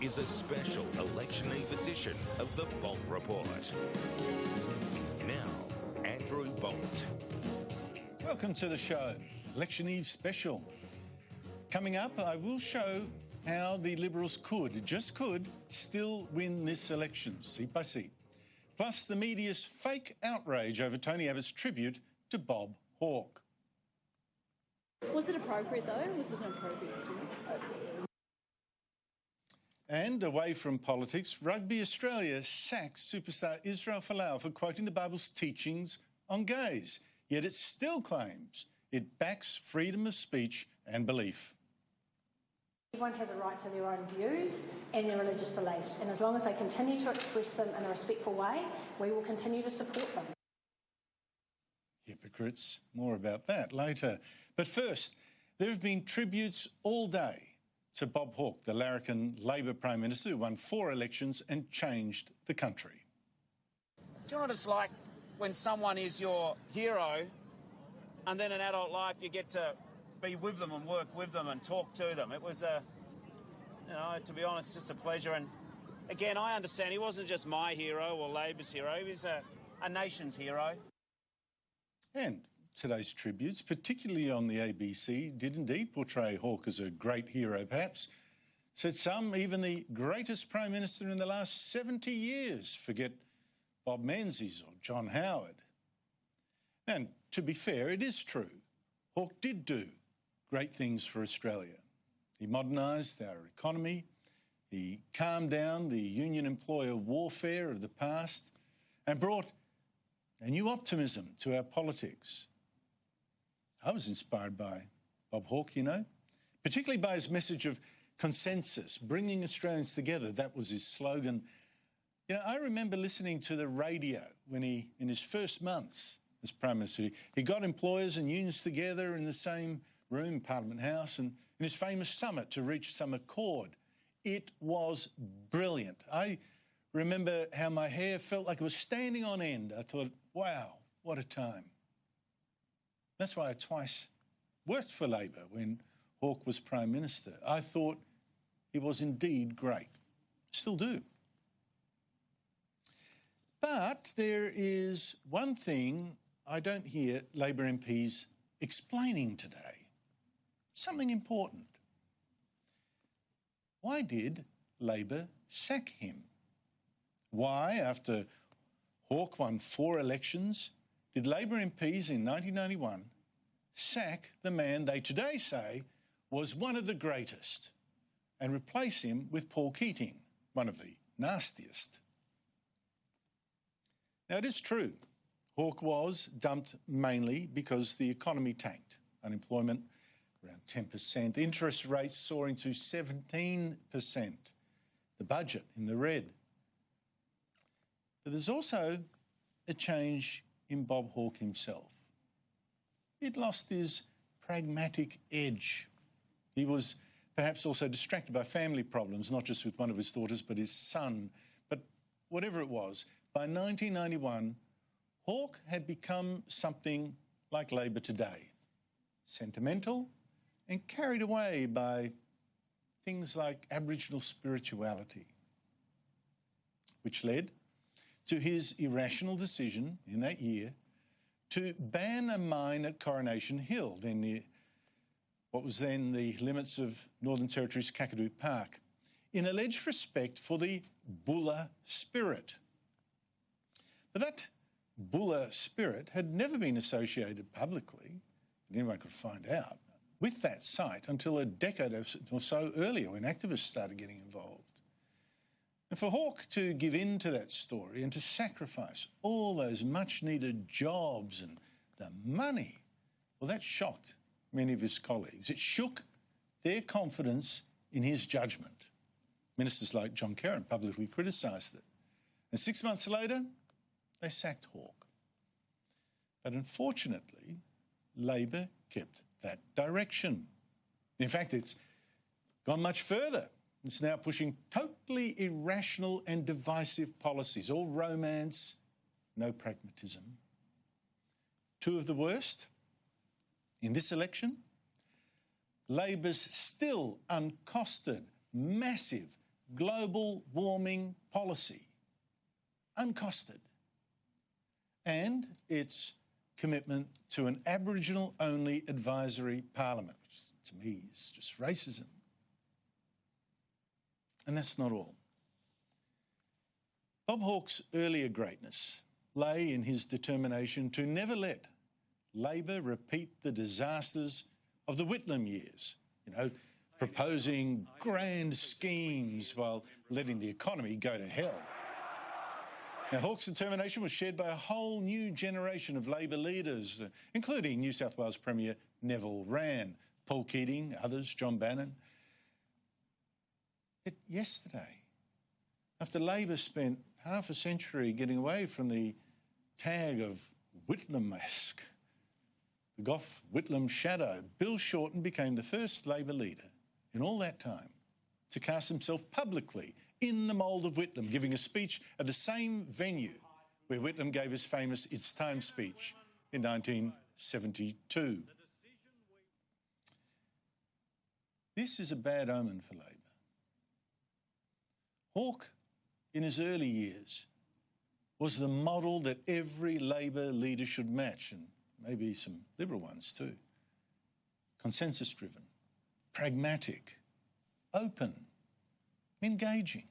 is a special election eve edition of the Bolt Report. Now, Andrew Bolt. Welcome to the show, Election Eve special. Coming up, I will show how the Liberals could, just could, still win this election, seat by seat. Plus, the media's fake outrage over Tony Abbott's tribute to Bob Hawke. Was it appropriate, though? Was it an appropriate comment? And away from politics, Rugby Australia sacks superstar Israel Folau for quoting the Bible's teachings on gays. Yet it still claims it backs freedom of speech and belief. Everyone has a right to their own views and their religious beliefs, and as long as they continue to express them in a respectful way, we will continue to support them. Hypocrites. More about that later. But first, there have been tributes all day to Bob Hawke, the larrikin Labor Prime Minister who won 4 elections and changed the country. Do you know what it's like when someone is your hero and then in adult life you get to be with them and work with them and talk to them? It was, to be honest, just a pleasure. And again, I understand he wasn't just my hero or Labor's hero, he was a nation's hero. And today's tributes, particularly on the ABC, did indeed portray Hawke as a great hero, perhaps. Said some, even the greatest Prime Minister in the last 70 years. Forget Bob Menzies or John Howard. And to be fair, it is true. Hawke did do great things for Australia. He modernised our economy. He calmed down the union employer warfare of the past and brought a new optimism to our politics. I was inspired by Bob Hawke, particularly by his message of consensus, bringing Australians together. That was his slogan. I remember listening to the radio when he, in his first months as Prime Minister, he got employers and unions together in the same room, Parliament House, and in his famous summit to reach some accord. It was brilliant. I remember how my hair felt like it was standing on end. I thought, wow, what a time. That's why I twice worked for Labor when Hawke was Prime Minister. I thought he was indeed great. Still do. But there is one thing I don't hear Labor MPs explaining today. Something important. Why did Labor sack him? Why, after Hawke won 4 elections, did Labor MPs in 1991 sack the man they today say was one of the greatest and replace him with Paul Keating, one of the nastiest? Now, it is true, Hawke was dumped mainly because the economy tanked. Unemployment around 10%, interest rates soaring to 17%, the budget in the red. But there's also a change in Bob Hawke himself. He'd lost his pragmatic edge. He was perhaps also distracted by family problems, not just with one of his daughters, but his son. But whatever it was, by 1991, Hawke had become something like Labor today. Sentimental and carried away by things like Aboriginal spirituality, which led to his irrational decision in that year to ban a mine at Coronation Hill, then near what was then the limits of Northern Territory's Kakadu Park, in alleged respect for the Bulla spirit. But that Bulla spirit had never been associated publicly, and anyone could find out, with that site until a decade or so earlier when activists started getting involved. And for Hawke to give in to that story and to sacrifice all those much-needed jobs and the money, well, that shocked many of his colleagues. It shook their confidence in his judgment. Ministers like John Kerrin publicly criticised it. And 6 months later, they sacked Hawke. But unfortunately, Labor kept that direction. In fact, it's gone much further. It's now pushing totally irrational and divisive policies, all romance, no pragmatism. 2 of the worst in this election, Labor's still uncosted, massive global warming policy, uncosted, and its commitment to an Aboriginal-only advisory parliament, which to me is just racism. And that's not all. Bob Hawke's earlier greatness lay in his determination to never let Labor repeat the disasters of the Whitlam years, proposing grand schemes while letting the economy go to hell. Now, Hawke's determination was shared by a whole new generation of Labor leaders, including New South Wales Premier Neville Wran, Paul Keating, others, John Bannon. Yet yesterday, after Labor spent half a century getting away from the tag of Whitlam-esque, the Gough-Whitlam shadow, Bill Shorten became the first Labor leader in all that time to cast himself publicly in the mould of Whitlam, giving a speech at the same venue where Whitlam gave his famous It's Time speech in 1972. This is a bad omen for Labor. Hawke, in his early years, was the model that every Labor leader should match, and maybe some Liberal ones too. Consensus-driven, pragmatic, open, engaging,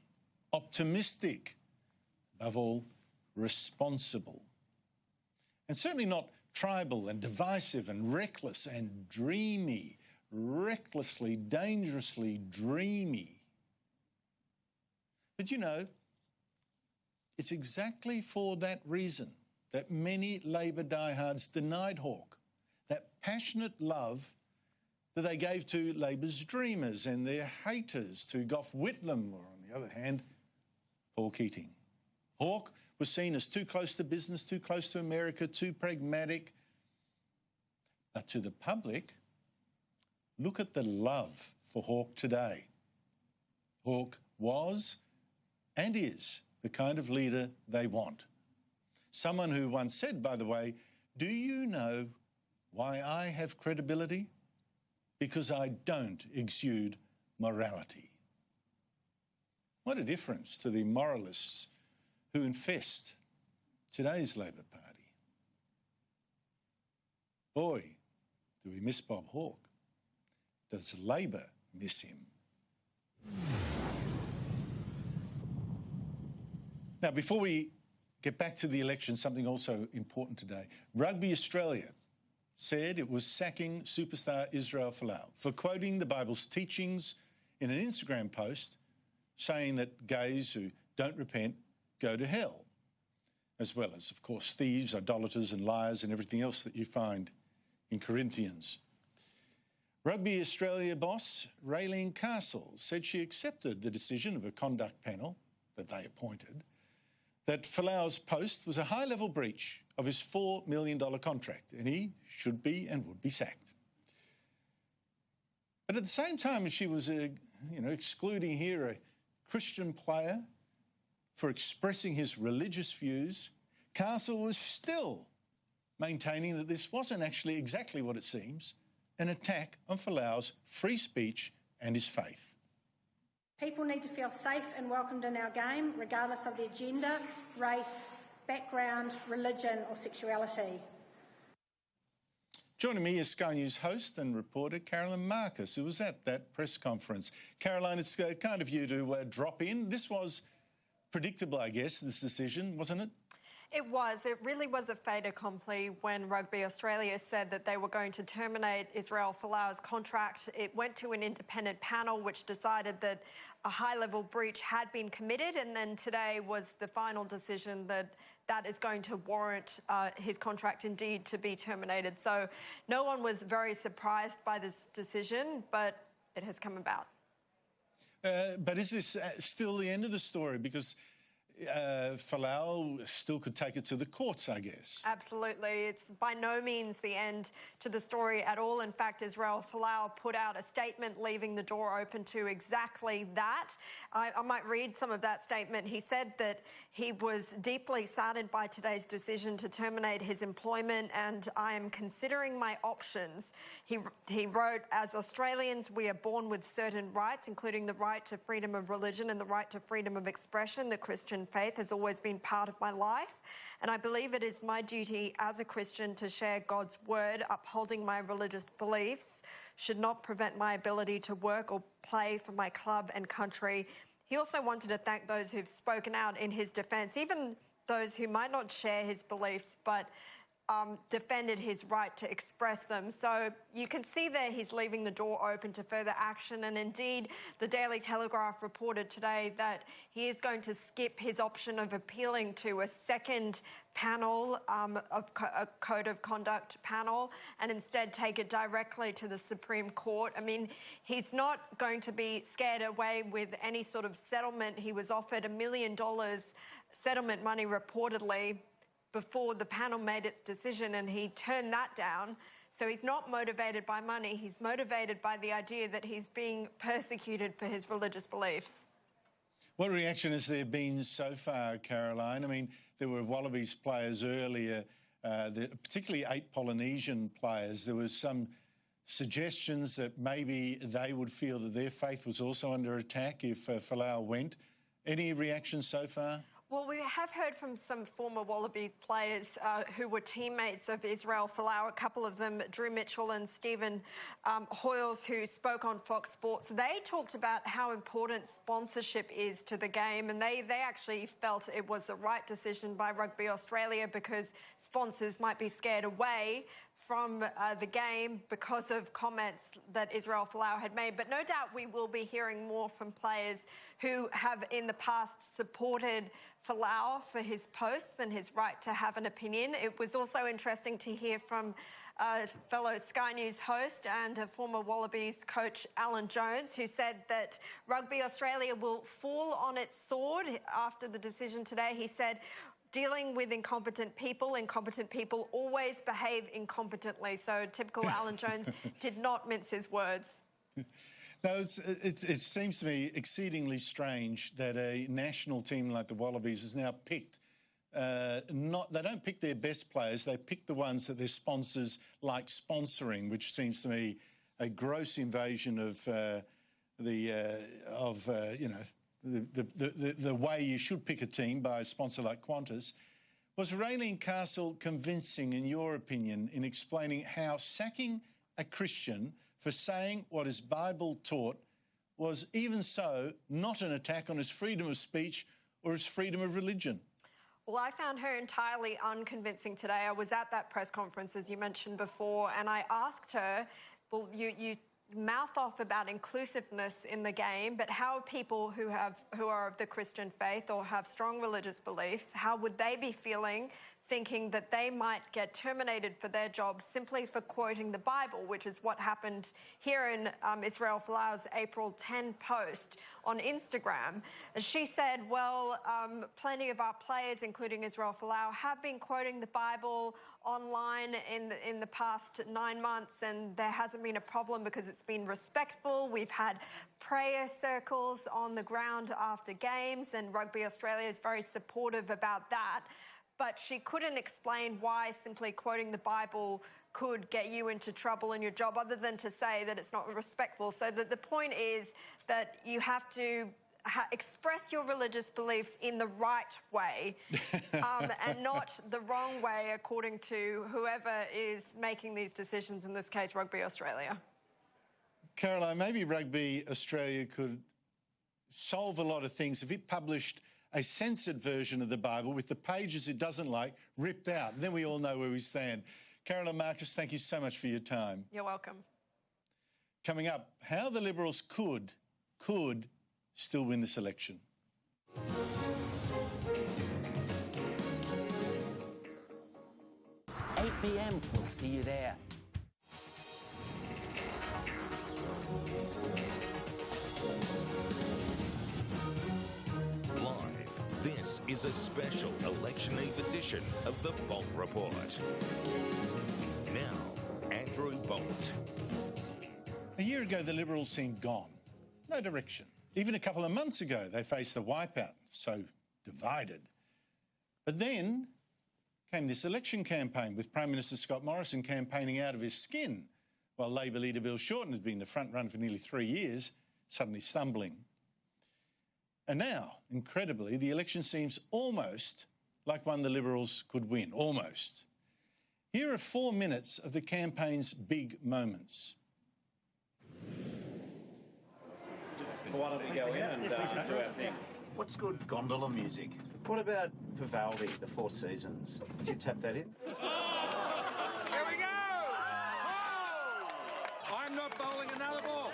optimistic, above all, responsible. And certainly not tribal and divisive and reckless and dreamy, recklessly, dangerously dreamy. But it's exactly for that reason that many Labor diehards denied Hawke that passionate love that they gave to Labor's dreamers and their haters, to Gough-Whitlam, or on the other hand, Paul Keating. Hawke was seen as too close to business, too close to America, too pragmatic. But to the public, look at the love for Hawke today. Hawke was and is the kind of leader they want. Someone who once said, by the way, "Do you know why I have credibility? Because I don't exude morality." What a difference to the moralists who infest today's Labor Party. Boy, do we miss Bob Hawke. Does Labor miss him? Now, before we get back to the election, something also important today. Rugby Australia said it was sacking superstar Israel Folau for quoting the Bible's teachings in an Instagram post saying that gays who don't repent go to hell, as well as, of course, thieves, idolaters and liars and everything else that you find in Corinthians. Rugby Australia boss Raylene Castle said she accepted the decision of a conduct panel that they appointed that Folau's post was a high-level breach of his $4 million contract, and he should be and would be sacked. But at the same time as she was, excluding here a Christian player for expressing his religious views, Castle was still maintaining that this wasn't actually exactly what it seems, an attack on Folau's free speech and his faith. People need to feel safe and welcomed in our game, regardless of their gender, race, background, religion or sexuality. Joining me is Sky News host and reporter Carolyn Marcus, who was at that press conference. Caroline, it's kind of you to drop in. This was predictable, I guess, this decision, wasn't it? It was. It really was a fait accompli when Rugby Australia said that they were going to terminate Israel Folau's contract. It went to an independent panel which decided that a high-level breach had been committed, and then today was the final decision that that is going to warrant his contract indeed to be terminated. So no one was very surprised by this decision, but it has come about. But is this still the end of the story? Because Folau still could take it to the courts, I guess. Absolutely. It's by no means the end to the story at all. In fact, Israel Folau put out a statement leaving the door open to exactly that. I might read some of that statement. He said that he was deeply saddened by today's decision to terminate his employment, and I am considering my options. He wrote, as Australians, we are born with certain rights, including the right to freedom of religion and the right to freedom of expression. The Christian faith has always been part of my life, and I believe it is my duty as a Christian to share God's word. Upholding my religious beliefs should not prevent my ability to work or play for my club and country. He also wanted to thank those who've spoken out in his defence, even those who might not share his beliefs, but defended his right to express them. So you can see there he's leaving the door open to further action. And indeed, the Daily Telegraph reported today that he is going to skip his option of appealing to a second panel, a code of conduct panel, and instead take it directly to the Supreme Court. I mean, he's not going to be scared away with any sort of settlement. He was offered $1 million settlement money reportedly before the panel made its decision, and he turned that down. So he's not motivated by money. He's motivated by the idea that he's being persecuted for his religious beliefs. What reaction has there been so far, Caroline? I mean, there were Wallabies players earlier, particularly 8 Polynesian players. There was some suggestions that maybe they would feel that their faith was also under attack if Folau went. Any reaction so far? Well, we have heard from some former Wallaby players who were teammates of Israel Folau, a couple of them, Drew Mitchell and Stephen Hoyles, who spoke on Fox Sports. They talked about how important sponsorship is to the game, and they actually felt it was the right decision by Rugby Australia because sponsors might be scared away from the game because of comments that Israel Folau had made. But no doubt we will be hearing more from players who have in the past supported Folau for his posts and his right to have an opinion. It was also interesting to hear from fellow Sky News host and a former Wallabies coach, Alan Jones, who said that Rugby Australia will fall on its sword after the decision today. He said, dealing with incompetent people always behave incompetently. So typical Alan Jones did not mince his words. No, it seems to me exceedingly strange that a national team like the Wallabies has now picked, they don't pick their best players, they pick the ones that their sponsors like sponsoring, which seems to me a gross invasion of the way you should pick a team by a sponsor like Qantas. Was Raylene Castle convincing, in your opinion, in explaining how sacking a Christian for saying what his Bible taught was even so not an attack on his freedom of speech or his freedom of religion? Well, I found her entirely unconvincing today. I was at that press conference, as you mentioned before, and I asked her, well, you mouth off about inclusiveness in the game, but how people who are of the Christian faith or have strong religious beliefs, how would they be feeling thinking that they might get terminated for their job simply for quoting the Bible, which is what happened here in Israel Folau's April 10 post on Instagram. She said, well, plenty of our players, including Israel Folau, have been quoting the Bible online in the past 9 months, and there hasn't been a problem because it's been respectful. We've had prayer circles on the ground after games, and Rugby Australia is very supportive about that. But she couldn't explain why simply quoting the Bible could get you into trouble in your job, other than to say that it's not respectful. So the point is that you have to express your religious beliefs in the right way and not the wrong way, according to whoever is making these decisions, in this case, Rugby Australia. Caroline, maybe Rugby Australia could solve a lot of things if it published a censored version of the Bible with the pages it doesn't like ripped out. And then we all know where we stand. Caroline Marcus, thank you so much for your time. You're welcome. Coming up, how the Liberals could still win this election. 8 p.m. We'll see you there. Live, this is a special election eve edition of the Bolt Report. Now, Andrew Bolt. A year ago, the Liberals seemed gone. No direction. Even a couple of months ago, they faced a wipeout, so divided. But then came this election campaign with Prime Minister Scott Morrison campaigning out of his skin, while Labor leader Bill Shorten has been the front runner for nearly 3 years, suddenly stumbling. And now, incredibly, the election seems almost like one the Liberals could win, almost. Here are 4 minutes of the campaign's big moments. Why don't we go in and do our thing? What's good gondola music? What about Vivaldi, The Four Seasons? Did you tap that in? Here we go! Oh! I'm not bowling another ball.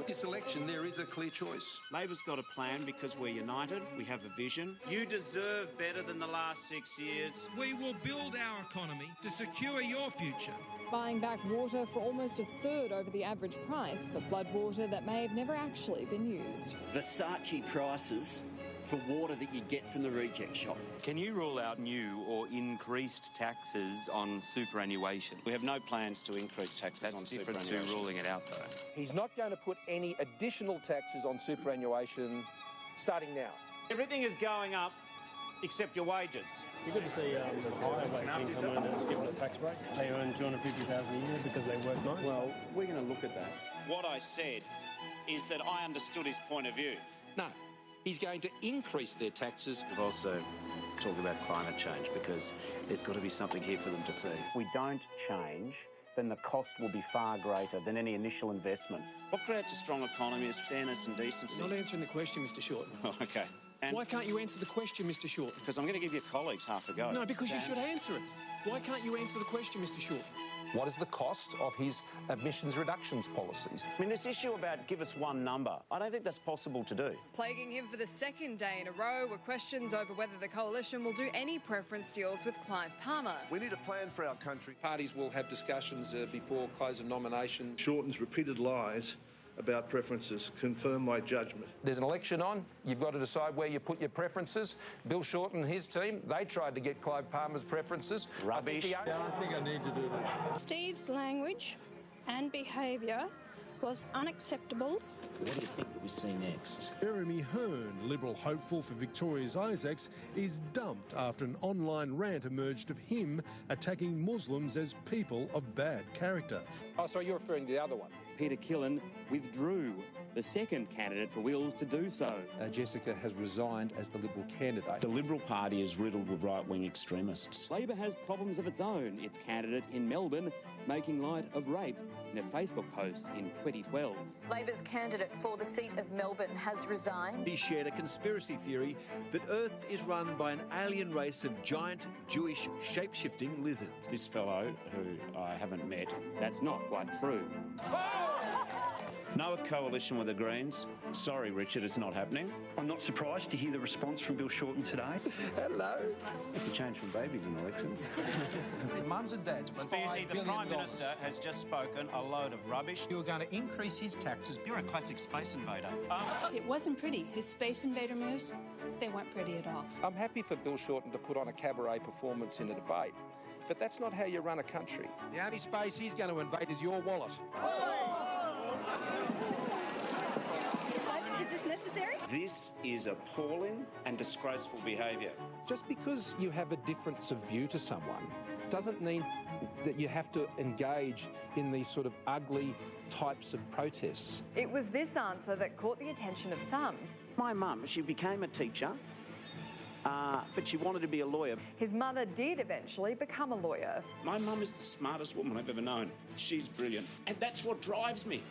This election, there is a clear choice. Labor's got a plan because we're united, we have a vision. You deserve better than the last 6 years. We will build our economy to secure your future. Buying back water for almost a third over the average price for flood water that may have never actually been used. Versace prices for water that you get from the reject shop. Can you rule out new or increased taxes on superannuation? We have no plans to increase taxes on superannuation. That's different to ruling it out, though. He's not going to put any additional taxes on superannuation starting now. Everything is going up except your wages. You're good to see the higher wage income earners given a tax break. They earn $250,000 a year because they work nights. Well, we're going to look at that. What I said is that I understood his point of view. No, he's going to increase their taxes. We've also talked about climate change because there's got to be something here for them to see. If we don't change, then the cost will be far greater than any initial investments. What creates a strong economy is fairness and decency. Not answering the question, Mr. Shorten. Oh, OK. And why can't you answer the question, Mr. Shorten? Because I'm going to give your colleagues half a go. No, because you should answer it. Why can't you answer the question, Mr. Shorten? What is the cost of his emissions reductions policies? I mean, this issue about give us one number, I don't think that's possible to do. Plaguing him for the second day in a row were questions over whether the coalition will do any preference deals with Clive Palmer. We need a plan for our country. Parties will have discussions before close of nomination. Shorten's repeated lies about preferences confirm my judgment. There's an election on. You've got to decide where you put your preferences. Bill Shorten and his team, they tried to get Clive Palmer's preferences. Rubbish. I don't think I need to do that. Steve's language and behaviour was unacceptable. What do you think that we see next? Jeremy Hearn, Liberal hopeful for Victoria's Isaacs, is dumped after an online rant emerged of him attacking Muslims as people of bad character. Oh, sorry, you're referring to the other one. Peter Killen withdrew, the second candidate for Wills to do so. Jessica has resigned as the Liberal candidate. The Liberal Party is riddled with right-wing extremists. Labor has problems of its own. Its candidate in Melbourne making light of rape in a Facebook post in 2012. Labor's candidate for the seat of Melbourne has resigned. He shared a conspiracy theory that Earth is run by an alien race of giant Jewish shape-shifting lizards. This fellow, who I haven't met, That's not quite true. no coalition with the Greens. Sorry, Richard, it's not happening. I'm not surprised to hear the response from Bill Shorten today. Hello. It's a change from babies in elections. Mums and dads. Spearsy, the Prime Minister has just spoken a load of rubbish. You're going to increase his taxes. You're a classic space invader. It wasn't pretty. His Space Invader moves, they weren't pretty at all. I'm happy for Bill Shorten to put on a cabaret performance in a debate, but that's not how you run a country. The only space he's going to invade is your wallet. Is this necessary? This is appalling and disgraceful behaviour. Just because you have a difference of view to someone doesn't mean that you have to engage in these sort of ugly types of protests. It was this answer that caught the attention of some. My mum, she became a teacher, but she wanted to be a lawyer. His mother did eventually become a lawyer. My mum is the smartest woman I've ever known. She's brilliant. And that's what drives me.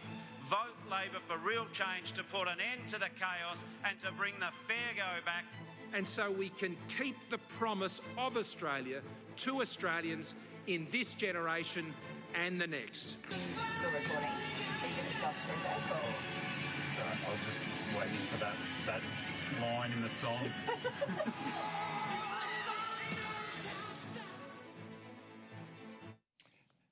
Vote Labor for real change to put an end to the chaos and to bring the fair go back. And so we can keep the promise of Australia to Australians in this generation and the next. Still recording. Are you going to stop for a sec? I was just waiting for that line in the song.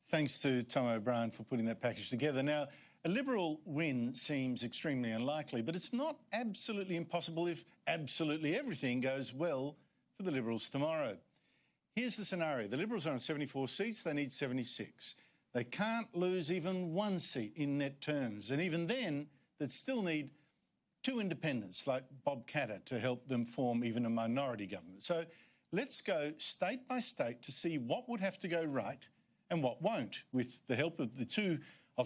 Thanks to Tom O'Brien for putting that package together. Now, A Liberal win seems extremely unlikely, but it's not absolutely impossible if absolutely everything goes well for the Liberals tomorrow. Here's the scenario. The Liberals are on 74 seats. They need 76. They can't lose even one seat in net terms. And even then, they'd still need 2 independents like Bob Katter to help them form even a minority government. So let's go state by state to see what would have to go right and what won't, with the help of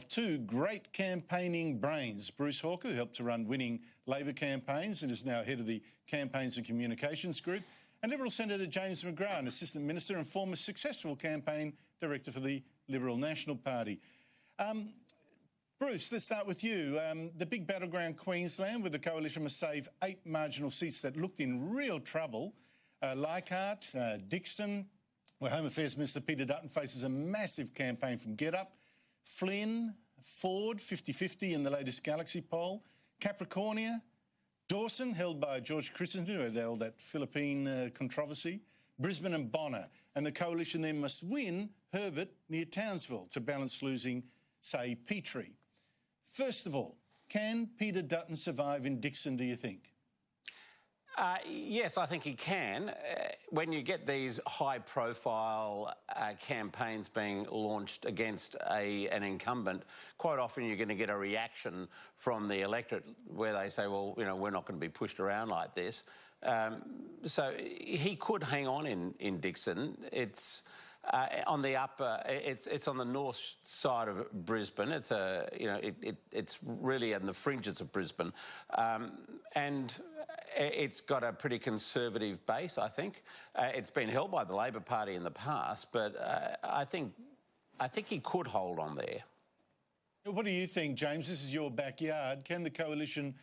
two great campaigning brains. Bruce Hawker, who helped to run winning Labor campaigns and is now head of the Campaigns and Communications Group, and Liberal Senator James McGrath, an Assistant Minister and former successful campaign director for the Liberal National Party. Bruce, let's start with you. The big battleground Queensland, where the coalition must save 8 marginal seats that looked in real trouble. Leichhardt, Dixon, where Home Affairs Minister Peter Dutton faces a massive campaign from GetUp. Flynn, Ford, 50-50 in the latest Galaxy poll. Capricornia, Dawson, held by George Christensen, who held that Philippine controversy. Brisbane and Bonner. And the coalition then must win Herbert near Townsville to balance losing, say, Petrie. First of all, can Peter Dutton survive in Dixon, do you think? Yes, I think he can. When you get these high-profile campaigns being launched against an incumbent, quite often you're going to get a reaction from the electorate where they say, well, you know, we're not going to be pushed around like this. So he could hang on in Dixon. It's on the upper. It's on the north side of Brisbane. It's it's really in the fringes of Brisbane, and it's got a pretty conservative base, I think. It's been held by the Labor Party in the past, but I think he could hold on there. What do you think, James? This is your backyard. Can the coalition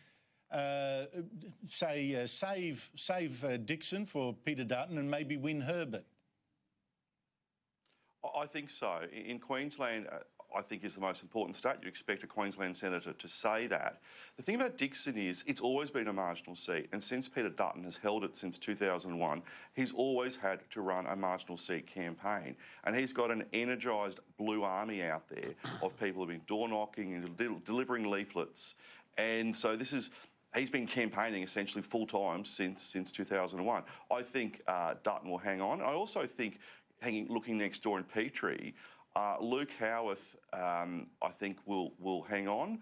save Dixon for Peter Dutton and maybe win Herbert? I think so. In Queensland, I think is the most important state. You expect a Queensland senator to say that. The thing about Dixon is it's always been a marginal seat, and since Peter Dutton has held it since 2001, he's always had to run a marginal seat campaign. And he's got an energised blue army out there of people who've been door knocking and delivering leaflets. And so he's been campaigning essentially full-time since 2001. I think Dutton will hang on. I also think, looking next door in Petrie, Luke Howarth, I think, will hang on.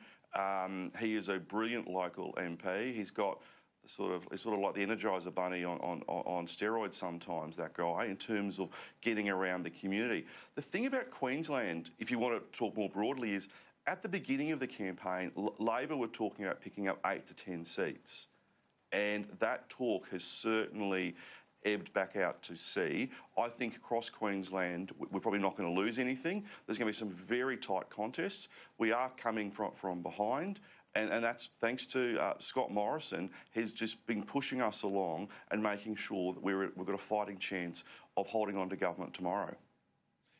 He is a brilliant local MP. He's got he's sort of like the Energizer Bunny on steroids sometimes, that guy, in terms of getting around the community. The thing about Queensland, if you want to talk more broadly, is at the beginning of the campaign, Labor were talking about picking up 8 to 10 seats. And that talk has certainly ebbed back out to sea. I think across Queensland, we're probably not going to lose anything. There's going to be some very tight contests. We are coming from behind, and that's thanks to Scott Morrison. He's just been pushing us along and making sure that we've got a fighting chance of holding on to government tomorrow.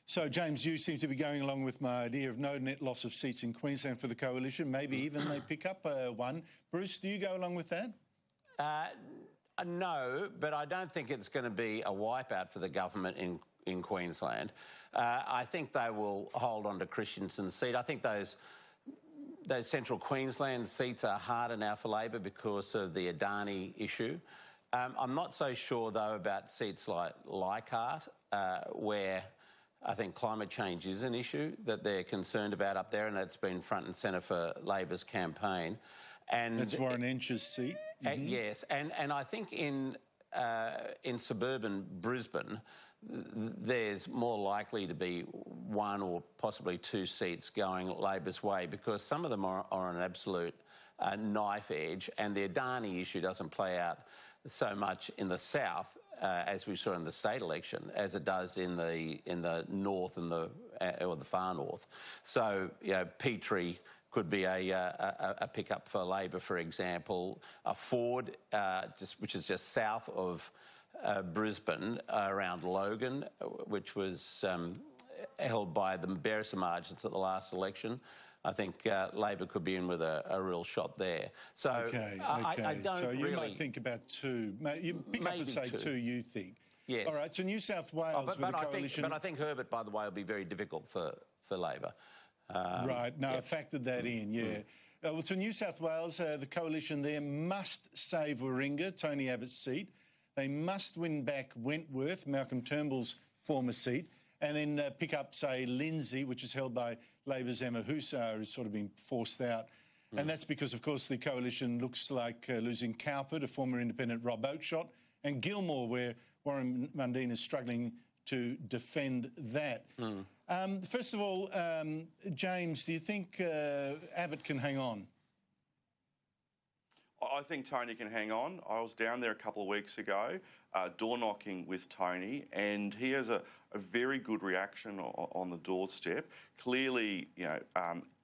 So, James, you seem to be going along with my idea of no net loss of seats in Queensland for the coalition. Maybe even they pick up one. Bruce, do you go along with that? No, but I don't think it's going to be a wipeout for the government in Queensland. I think they will hold on to Christensen's seat. I think those central Queensland seats are harder now for Labor because of the Adani issue. I'm not so sure, though, about seats like Leichhardt, where I think climate change is an issue that they're concerned about up there, and that's been front and centre for Labor's campaign. And that's Warren Entsch's seat. Yes, and I think in suburban Brisbane, there's more likely to be 1 or possibly 2 seats going Labor's way, because some of them are on an absolute knife edge, and the Adani issue doesn't play out so much in the south as we saw in the state election, as it does in the north and or the far north. So, Petrie could be a pickup for Labor, for example. Ford, which is just south of Brisbane, around Logan, which was held by the barest margins at the last election. I think Labor could be in with a real shot there. So I don't so you really might think about 2. You pick up and say 2, you think. Yes. All right, so New South Wales with the coalition. But I think Herbert, by the way, will be very difficult for Labor. Right. No, I factored that in, yeah. Well, to New South Wales, the coalition there must save Warringah, Tony Abbott's seat. They must win back Wentworth, Malcolm Turnbull's former seat, and then pick up, say, Lindsay, which is held by Labor's Emma Husar, who's sort of been forced out. And that's because, of course, the coalition looks like losing Cowper to former independent Rob Oakeshott, and Gilmore, where Warren Mundine is struggling to defend that. First of all, James, do you think Abbott can hang on? I think Tony can hang on. I was down there a couple of weeks ago, door knocking with Tony, and he has a very good reaction on the doorstep. Clearly, you know,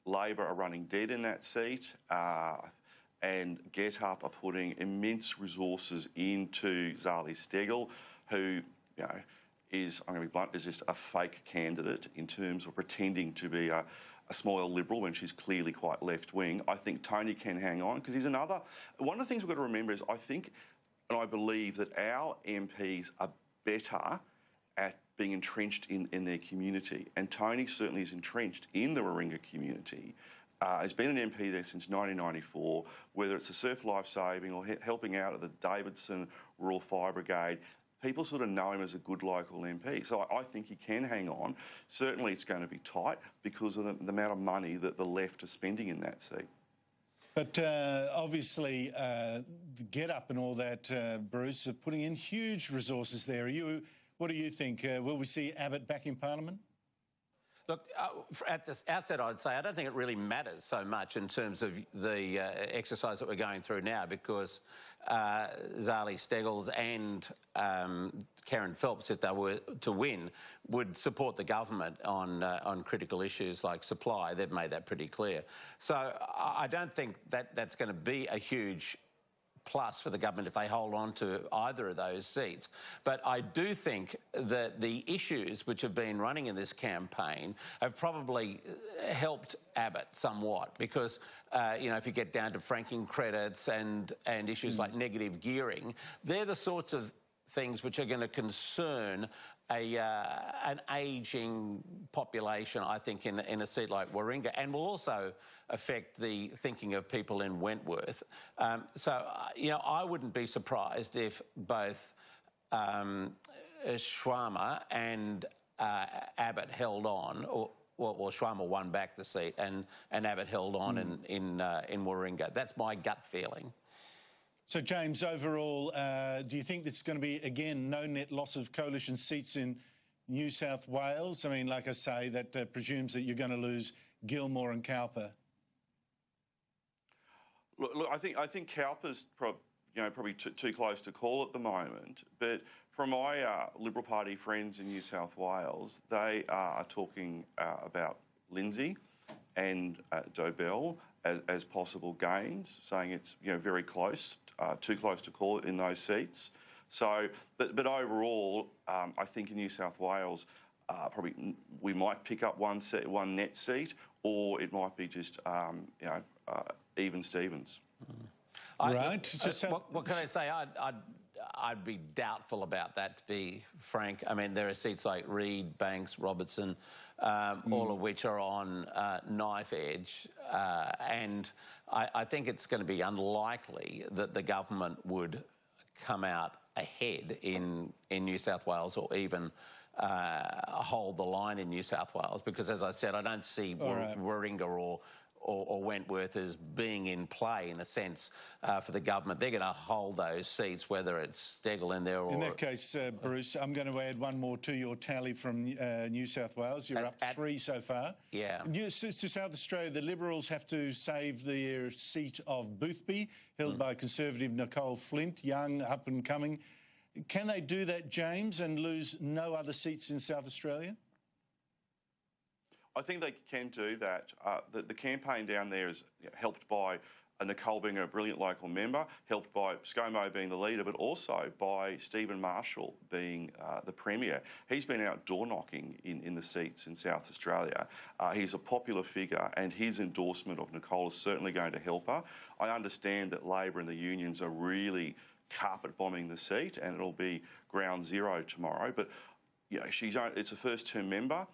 Labor are running dead in that seat, and Get Up are putting immense resources into Zali Steggall, who, you know, is, I'm going to be blunt, is just a fake candidate in terms of pretending to be a small Liberal when she's clearly quite left-wing. I think Tony can hang on because he's another... One of the things we've got to remember is I think and I believe that our MPs are better at being entrenched in their community, and Tony certainly is entrenched in the Warringah community. He's been an MP there since 1994, whether it's the surf life saving or helping out at the Davidson Rural Fire Brigade. People sort of know him as a good local MP. So I think he can hang on. Certainly it's going to be tight because of the amount of money that the left are spending in that seat. But obviously, the Get Up and all that, Bruce, are putting in huge resources there. What do you think? Will we see Abbott back in Parliament? Look, at the outset, I'd say I don't think it really matters so much in terms of the exercise that we're going through now, because Zali Steggall and Karen Phelps, if they were to win, would support the government on critical issues like supply. They've made that pretty clear. So I don't think that that's going to be a huge plus for the government if they hold on to either of those seats. But I do think that the issues which have been running in this campaign have probably helped Abbott somewhat, because, you know, if you get down to franking credits and issues like negative gearing, they're the sorts of things which are going to concern an ageing population, I think, in a seat like Warringah, and will also affect the thinking of people in Wentworth. So, you know, I wouldn't be surprised if both Schwammer and Abbott held on, or well, Schwammer won back the seat, and Abbott held on in Warringah. That's my gut feeling. So, James, overall, do you think this is going to be, again, no net loss of coalition seats in New South Wales? I mean, like I say, that presumes that you're going to lose Gilmore and Cowper. Look, I think Cowper's probably too close to call at the moment. But from my Liberal Party friends in New South Wales, they are talking about Lindsay and Dobell as possible gains, saying it's very close, too close to call it in those seats. So, but overall, I think in New South Wales, probably we might pick up one net seat, or it might be just even Stevens. Right. What can I say? I'd be doubtful about that, to be frank. I mean, there are seats like Reid, Banks, Robertson, all of which are on knife edge, and I think it's going to be unlikely that the government would come out ahead in New South Wales, or even hold the line in New South Wales, because, as I said, I don't see Warringah or Wentworth as being in play, in a sense, for the government. They're going to hold those seats, whether it's Steggall in there or... In that case, Bruce, I'm going to add one more to your tally from New South Wales. You're up 3 so far. Yeah. To South Australia, the Liberals have to save their seat of Boothby, held by Conservative Nicole Flint, young, up and coming. Can they do that, James, and lose no other seats in South Australia? I think they can do that. The campaign down there is helped by Nicole being a brilliant local member, helped by ScoMo being the leader, but also by Stephen Marshall being the Premier. He's been out door knocking in the seats in South Australia. He's a popular figure, and his endorsement of Nicole is certainly going to help her. I understand that Labor and the unions are really carpet bombing the seat, and it'll be ground zero tomorrow. But it's a first-term member.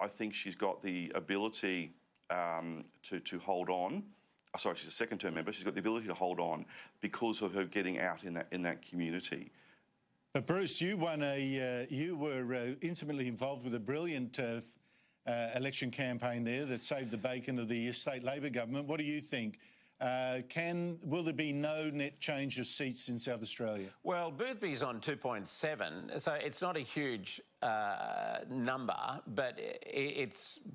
I think she's got the ability to hold on. Sorry, she's a second-term member. She's got the ability to hold on because of her getting out in that community. But Bruce, you were intimately involved with a brilliant election campaign there that saved the bacon of the state Labor government. What do you think? Will there be no net change of seats in South Australia? Well, Boothby's on 2.7, so it's not a huge number, but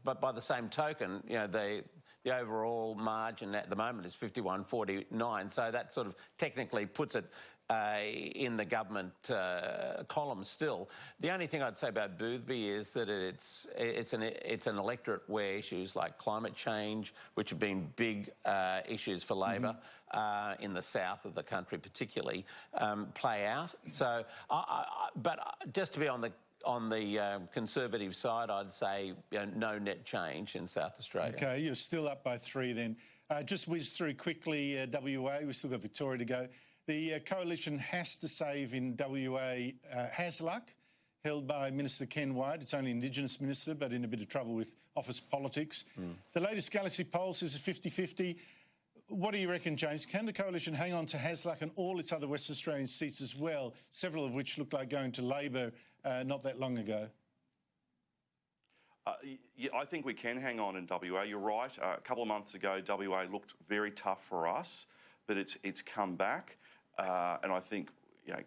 but by the same token, you know, the overall margin at the moment is 51-49, so that sort of technically puts it in the government column still. The only thing I'd say about Boothby is that it's an electorate where issues like climate change, which have been big issues for Labor in the south of the country particularly, play out. So, but just to be on the Conservative side, I'd say no net change in South Australia. Okay, you're still up by 3 then. Just whiz through quickly WA. We've still got Victoria to go. The coalition has to save in WA Hasluck, held by Minister Ken Wyatt. It's only Indigenous Minister, but in a bit of trouble with office politics. The latest Galaxy poll says a 50-50. What do you reckon, James? Can the coalition hang on to Hasluck and all its other West Australian seats as well, several of which look like going to Labor not that long ago? Yeah, I think we can hang on in WA. You're right. A couple of months ago, WA looked very tough for us, but it's come back. And I think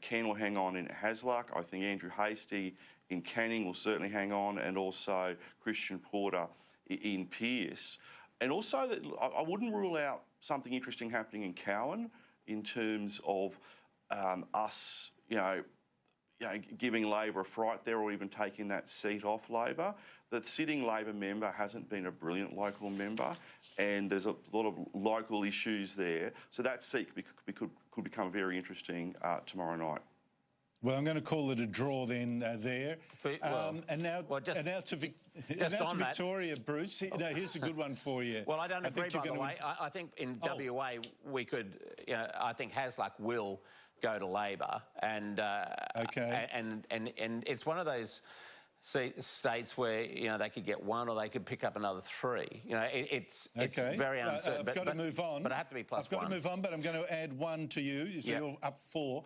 Ken will hang on in Hasluck. I think Andrew Hastie in Canning will certainly hang on, and also Christian Porter in Pearce. And also, that I wouldn't rule out something interesting happening in Cowan in terms of us, giving Labor a fright there, or even taking that seat off Labor. The sitting Labor member hasn't been a brilliant local member, and there's a lot of local issues there. So that seat could become very interesting tomorrow night. Well, I'm going to call it a draw then there. And now to Victoria, Bruce. Here's a good one for you. Well, I don't agree, by the way. I think in WA we could, I think Hasluck will go to Labor, and and it's one of those states where they could get 1 or they could pick up another 3. It's very uncertain. I've got to move on. But I have to be plus 1. I've got to move on, but I'm going to add 1 to you. So you're up 4.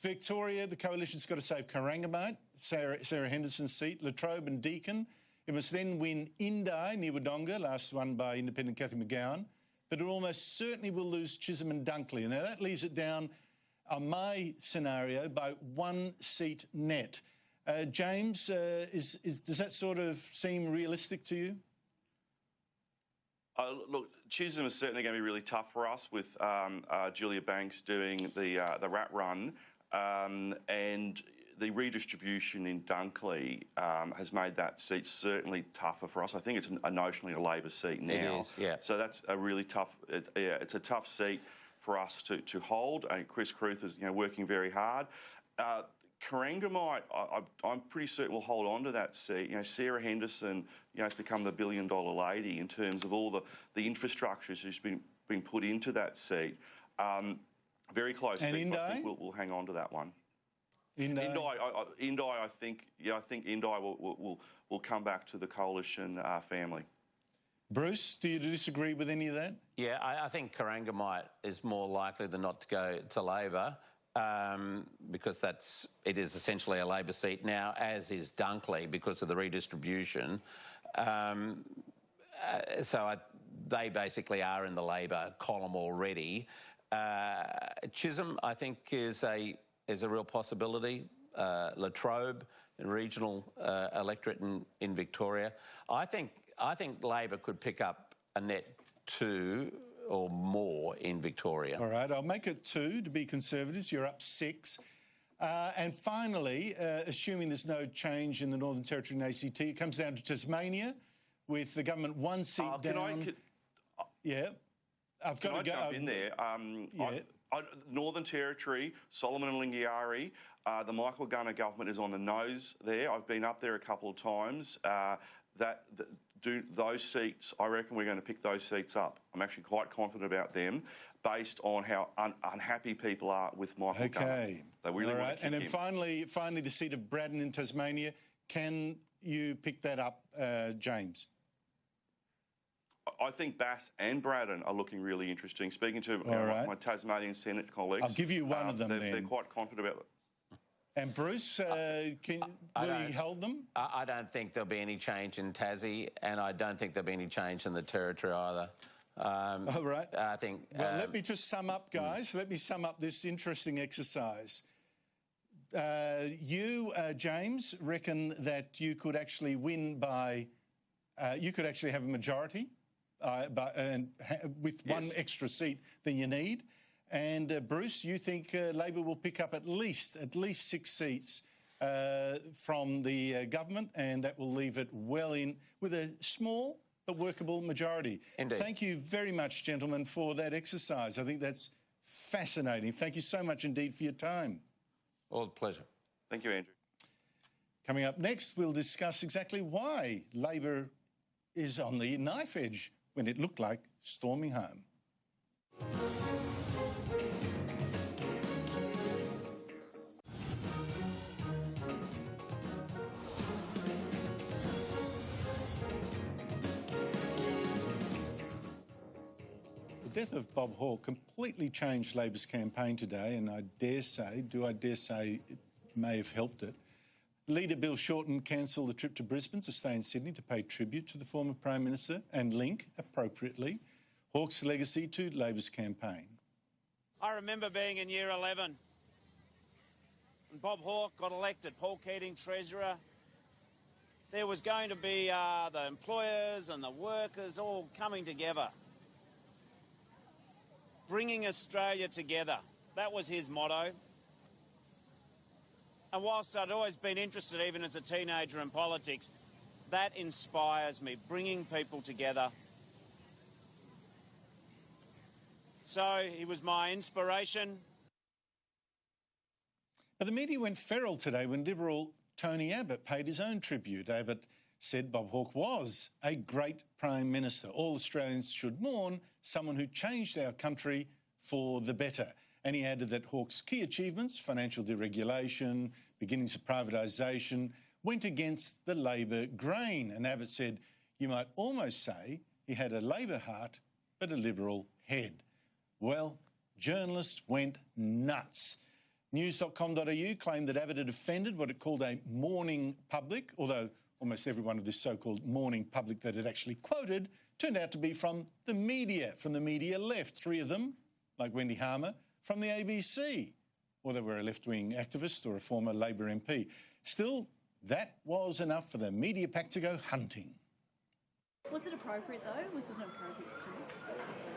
Victoria, the coalition's got to save Corangamite, Sarah Henderson's seat, Latrobe and Deakin. It must then win Indi near Wodonga, last won by independent Cathy McGowan. But it almost certainly will lose Chisholm and Dunkley. Now that leaves it down on my scenario by 1 seat net. James, does that sort of seem realistic to you? Look, Chisholm is certainly going to be really tough for us with Julia Banks doing the rat run, and the redistribution in Dunkley has made that seat certainly tougher for us. I think it's notionally a Labor seat now. It is, yeah. So that's a really tough. It's a tough seat for us to hold. Chris Kruth is working very hard. Corangamite, I'm pretty certain will hold on to that seat. Sarah Henderson, has become the billion-dollar lady in terms of all the infrastructure she's been put into that seat. Very close and seat. Indi? I think we'll hang on to that one. Indi, I think Indi will come back to the coalition family. Bruce, do you disagree with any of that? Yeah, I think Corangamite is more likely than not to go to Labor. Because it is essentially a Labor seat now, as is Dunkley because of the redistribution. They basically are in the Labor column already. Chisholm, I think, is a real possibility. Latrobe, regional electorate in Victoria. I think Labor could pick up a net 2 or more in Victoria. All right, I'll make it 2 to be conservatives. You're up 6. And finally, assuming there's no change in the Northern Territory and ACT, it comes down to Tasmania, with the government 1 seat down. I've got to go. Jump in there? Northern Territory, Solomon and Lingiari, the Michael Gunner government is on the nose there. I've been up there a couple of times. Those seats, I reckon we're going to pick those seats up. I'm actually quite confident about them based on how unhappy people are with Michael Gunner. They really want to kick And then him. finally, the seat of Braddon in Tasmania. Can you pick that up, James? I think Bass and Braddon are looking really interesting. Speaking to my Tasmanian Senate colleagues, I'll give you one of them then. They're quite confident about it. And Bruce, will you hold them? I don't think there'll be any change in Tassie, and I don't think there'll be any change in the Territory either. All right. I think... Well, let me just sum up, guys. Let me sum up this interesting exercise. You, James, reckon that you could actually win by... you could actually have a majority with one extra seat than you need. And Bruce, you think Labor will pick up at least 6 seats from the government, and that will leave it well in with a small but workable majority. Indeed. Thank you very much, gentlemen, for that exercise. I think that's fascinating. Thank you so much indeed for your time. All the pleasure. Thank you, Andrew. Coming up next, we'll discuss exactly why Labor is on the knife edge when it looked like storming home. The death of Bob Hawke completely changed Labor's campaign today, and I dare say it may have helped it. Leader Bill Shorten cancelled the trip to Brisbane to stay in Sydney to pay tribute to the former Prime Minister and link, appropriately, Hawke's legacy to Labor's campaign. I remember being in Year 11 when Bob Hawke got elected, Paul Keating Treasurer. There was going to be the employers and the workers all coming together, bringing Australia together. That was his motto. And whilst I'd always been interested, even as a teenager, in politics, that inspires me, bringing people together. So he was my inspiration. But the media went feral today when Liberal Tony Abbott paid his own tribute. Abbott said Bob Hawke was a great Prime Minister. All Australians should mourn someone who changed our country for the better. And he added that Hawke's key achievements, financial deregulation, beginnings of privatisation, went against the Labor grain. And Abbott said, you might almost say he had a Labor heart but a Liberal head. Well, journalists went nuts. News.com.au claimed that Abbott had offended what it called a mourning public, although almost every one of this so-called mourning public that it actually quoted turned out to be from the media left. 3 of them, like Wendy Harmer, from the ABC, or they were a left-wing activist or a former Labor MP. Still, that was enough for the media pack to go hunting. Was it appropriate, though? Was it an appropriate comment?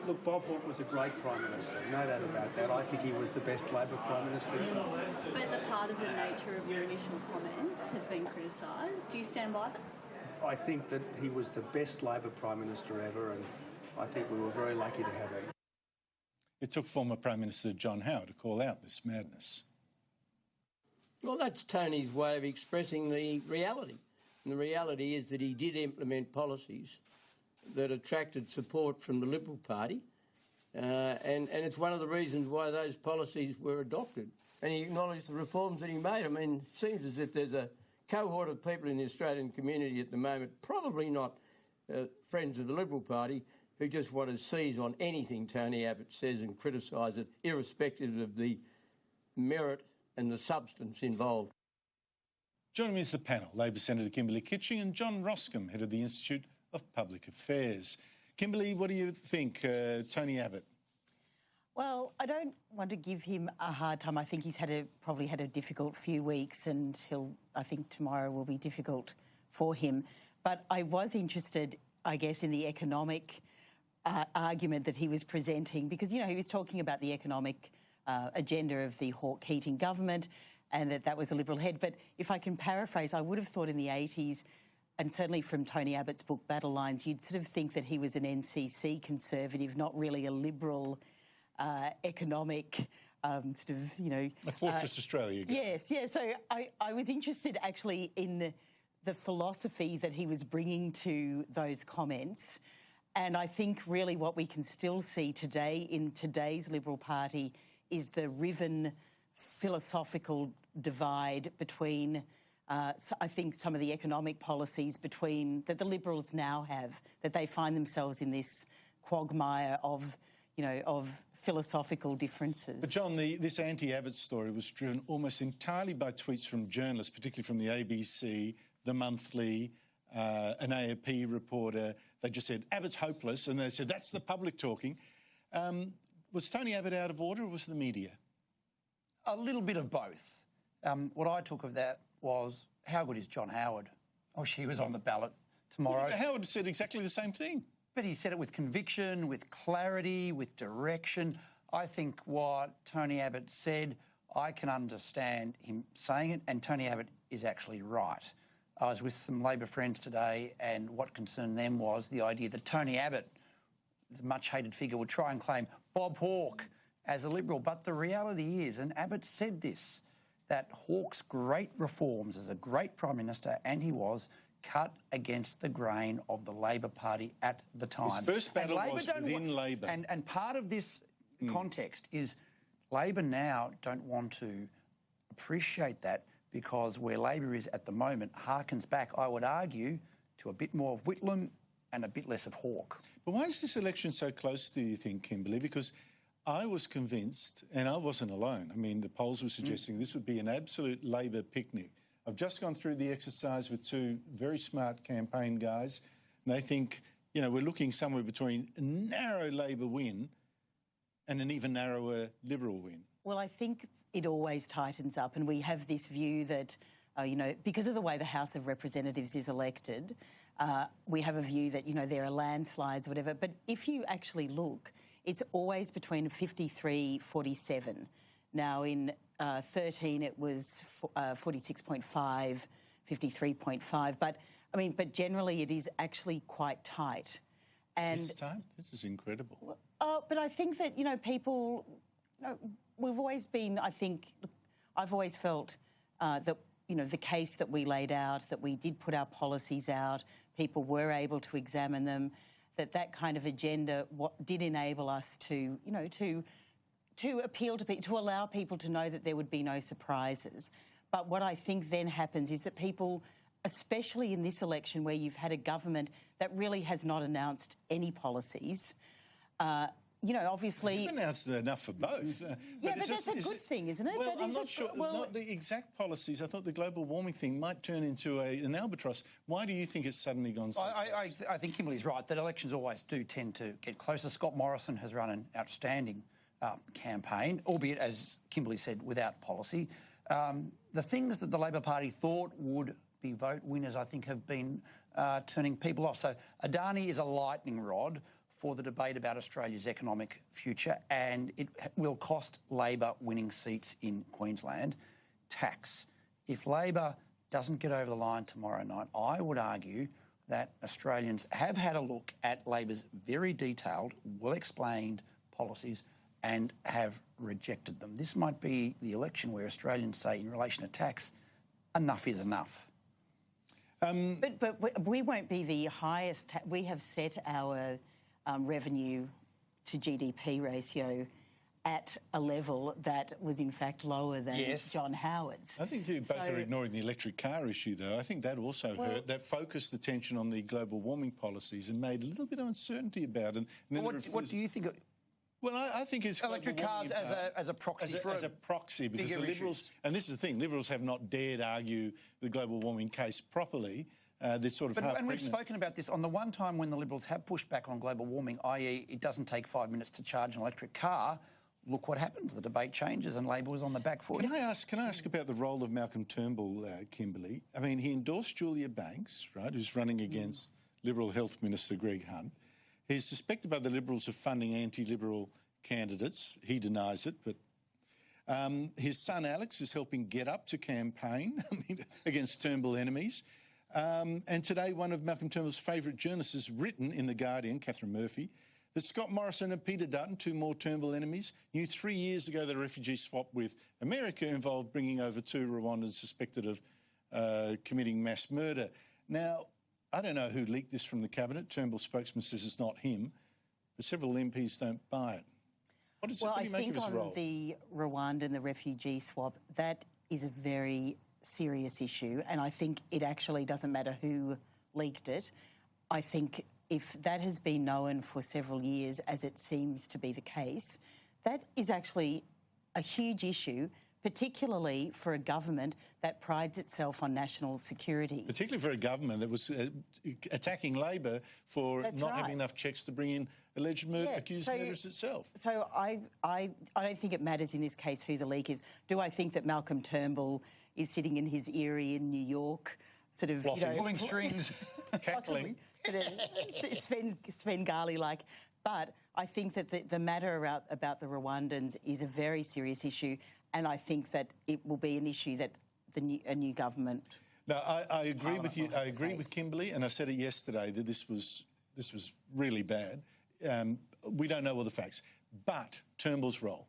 Look, Bob Hawke was a great Prime Minister, no doubt about that. I think he was the best Labor Prime Minister ever. But the partisan nature of your initial comments has been criticised. Do you stand by them? I think that he was the best Labor Prime Minister ever, and I think we were very lucky to have him. It took former Prime Minister John Howard to call out this madness. Well, that's Tony's way of expressing the reality. And the reality is that he did implement policies that attracted support from the Liberal Party, and it's one of the reasons why those policies were adopted. And he acknowledged the reforms that he made. I mean, it seems as if there's a cohort of people in the Australian community at the moment, probably not friends of the Liberal Party, who just want to seize on anything Tony Abbott says and criticise it, irrespective of the merit and the substance involved. Joining me is the panel, Labor Senator Kimberley Kitching and John Roscombe, head of the Institute of Public Affairs. Kimberley, what do you think, Tony Abbott? Well, I don't want to give him a hard time. I think he's probably had a difficult few weeks, and I think tomorrow will be difficult for him. But I was interested, I guess, in the economic argument that he was presenting, because, you know, he was talking about the economic agenda of the Hawke-Keating government and that was a Liberal head. But if I can paraphrase, I would have thought in the 80s, and certainly from Tony Abbott's book Battle Lines, you'd sort of think that he was an NCC conservative, not really a Liberal economic sort of, you know... A Fortress Australia. Yes, yeah. So I was interested actually in the philosophy that he was bringing to those comments. And I think really what we can still see today in today's Liberal Party is the riven philosophical divide between So I think some of the economic policies that the Liberals now have, that they find themselves in this quagmire of, of philosophical differences. But John, this anti-Abbott story was driven almost entirely by tweets from journalists, particularly from the ABC, The Monthly, an AFP reporter. They just said, Abbott's hopeless, and they said, that's the public talking. Was Tony Abbott out of order, or was it the media? A little bit of both. What I took of that was, how good is John Howard? I wish he was on the ballot tomorrow. Well, Howard said exactly the same thing. But he said it with conviction, with clarity, with direction. I think what Tony Abbott said, I can understand him saying it, and Tony Abbott is actually right. I was with some Labor friends today, and what concerned them was the idea that Tony Abbott, the much-hated figure, would try and claim Bob Hawke as a Liberal. But the reality is, and Abbott said this, that Hawke's great reforms as a great Prime Minister, and he was, cut against the grain of the Labor Party at the time. His first battle was within Labor. And part of this context is Labor now don't want to appreciate that, because where Labor is at the moment harkens back, I would argue, to a bit more of Whitlam and a bit less of Hawke. But why is this election so close, do you think, Kimberly? Because I was convinced, and I wasn't alone. I mean, the polls were suggesting this would be an absolute Labor picnic. I've just gone through the exercise with two very smart campaign guys, and they think, we're looking somewhere between a narrow Labor win and an even narrower Liberal win. Well, I think it always tightens up, and we have this view that, because of the way the House of Representatives is elected, we have a view that, there are landslides, whatever. But if you actually look, it's always between 53-47. Now, in 13, it was 46.5, 53.5. But generally, it is actually quite tight. And this time, this is incredible. But I think that people, we've always been. I've always felt that the case that we laid out, that we did put our policies out, people were able to examine them, that kind of agenda did enable us to appeal to people, to allow people to know that there would be no surprises. But what I think then happens is that people, especially in this election where you've had a government that really has not announced any policies, obviously... You've announced enough for both. Yeah, but that's a good thing, isn't it? Well, I'm not sure. Not the exact policies. I thought the global warming thing might turn into an albatross. Why do you think it's suddenly gone so I think Kimberley's right, that elections always do tend to get closer. Scott Morrison has run an outstanding campaign, albeit, as Kimberley said, without policy. The things that the Labor Party thought would be vote winners, I think, have been turning people off. So Adani is a lightning rod for the debate about Australia's economic future, and it will cost Labor winning seats in Queensland. Tax. If Labor doesn't get over the line tomorrow night, I would argue that Australians have had a look at Labor's very detailed, well-explained policies and have rejected them. This might be the election where Australians say, in relation to tax, enough is enough. But we won't be the highest. We have set our revenue to GDP ratio at a level that was in fact lower than John Howard's. I think you both are ignoring the electric car issue, though. I think that also hurt. That focused attention on the global warming policies and made a little bit of uncertainty about it. And what do you think? Well, I think it's electric cars as a proxy as a proxy, because the Liberals, and this is the thing, Liberals have not dared argue the global warming case properly. They're sort of and we've spoken about this on the one time when the Liberals have pushed back on global warming, i.e. it doesn't take 5 minutes to charge an electric car. Look what happens. The debate changes and Labor was on the back foot. Can I ask about the role of Malcolm Turnbull, Kimberley? I mean, he endorsed Julia Banks, right, who's running against Liberal Health Minister Greg Hunt. He's suspected by the Liberals of funding anti-Liberal candidates. He denies it, but his son Alex is helping Get Up to campaign against Turnbull enemies. And today, one of Malcolm Turnbull's favourite journalists has written in The Guardian, Catherine Murphy, that Scott Morrison and Peter Dutton, two more Turnbull enemies, knew 3 years ago the refugee swap with America involved bringing over 2 Rwandans suspected of committing mass murder. Now, I don't know who leaked this from the Cabinet. Turnbull's spokesman says it's not him, but several MPs don't buy it. What do you make of his role? On the Rwanda and the refugee swap, that is a very serious issue, and I think it actually doesn't matter who leaked it. I think if that has been known for several years, as it seems to be the case, that is actually a huge issue, particularly for a government that prides itself on national security. Particularly for a government that was attacking Labor for not having enough checks to bring in alleged accused murderers itself. So I don't think it matters in this case who the leak is. Do I think that Malcolm Turnbull is sitting in his eyrie in New York, sort of pulling strings, cackling, Svengali-like? But I think that the matter about the Rwandans is a very serious issue, and I think that it will be an issue that a new government. No, I agree with you. I agree with Kimberly, and I said it yesterday that this was really bad. We don't know all the facts, but Turnbull's role.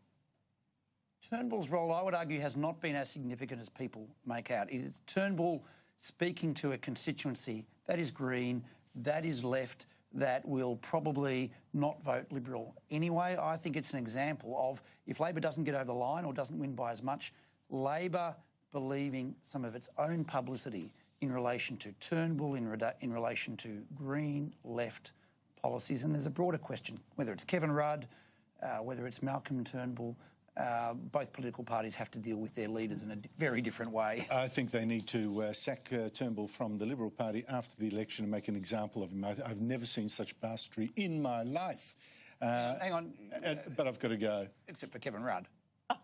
Turnbull's role, I would argue, has not been as significant as people make out. It's Turnbull speaking to a constituency that is Green, that is left, that will probably not vote Liberal anyway. I think it's an example of, if Labor doesn't get over the line or doesn't win by as much, Labor believing some of its own publicity in relation to Turnbull, in relation to Green, left policies. And there's a broader question, whether it's Kevin Rudd, whether it's Malcolm Turnbull. Both political parties have to deal with their leaders in a very different way. I think they need to sack Turnbull from the Liberal Party after the election and make an example of him. I've never seen such bastardry in my life. Hang on. But I've got to go. Except for Kevin Rudd.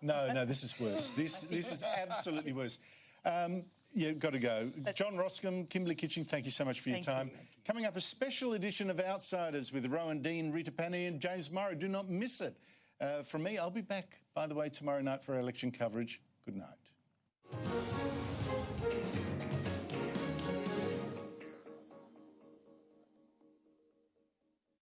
No, this is worse. This is absolutely worse. Got to go. John Roscombe, Kimberly Kitching, thank you so much for your time. Coming up, a special edition of Outsiders with Rowan Dean, Rita Panny and James Morrow. Do not miss it. From me, I'll be back, by the way, tomorrow night for our election coverage. Good night.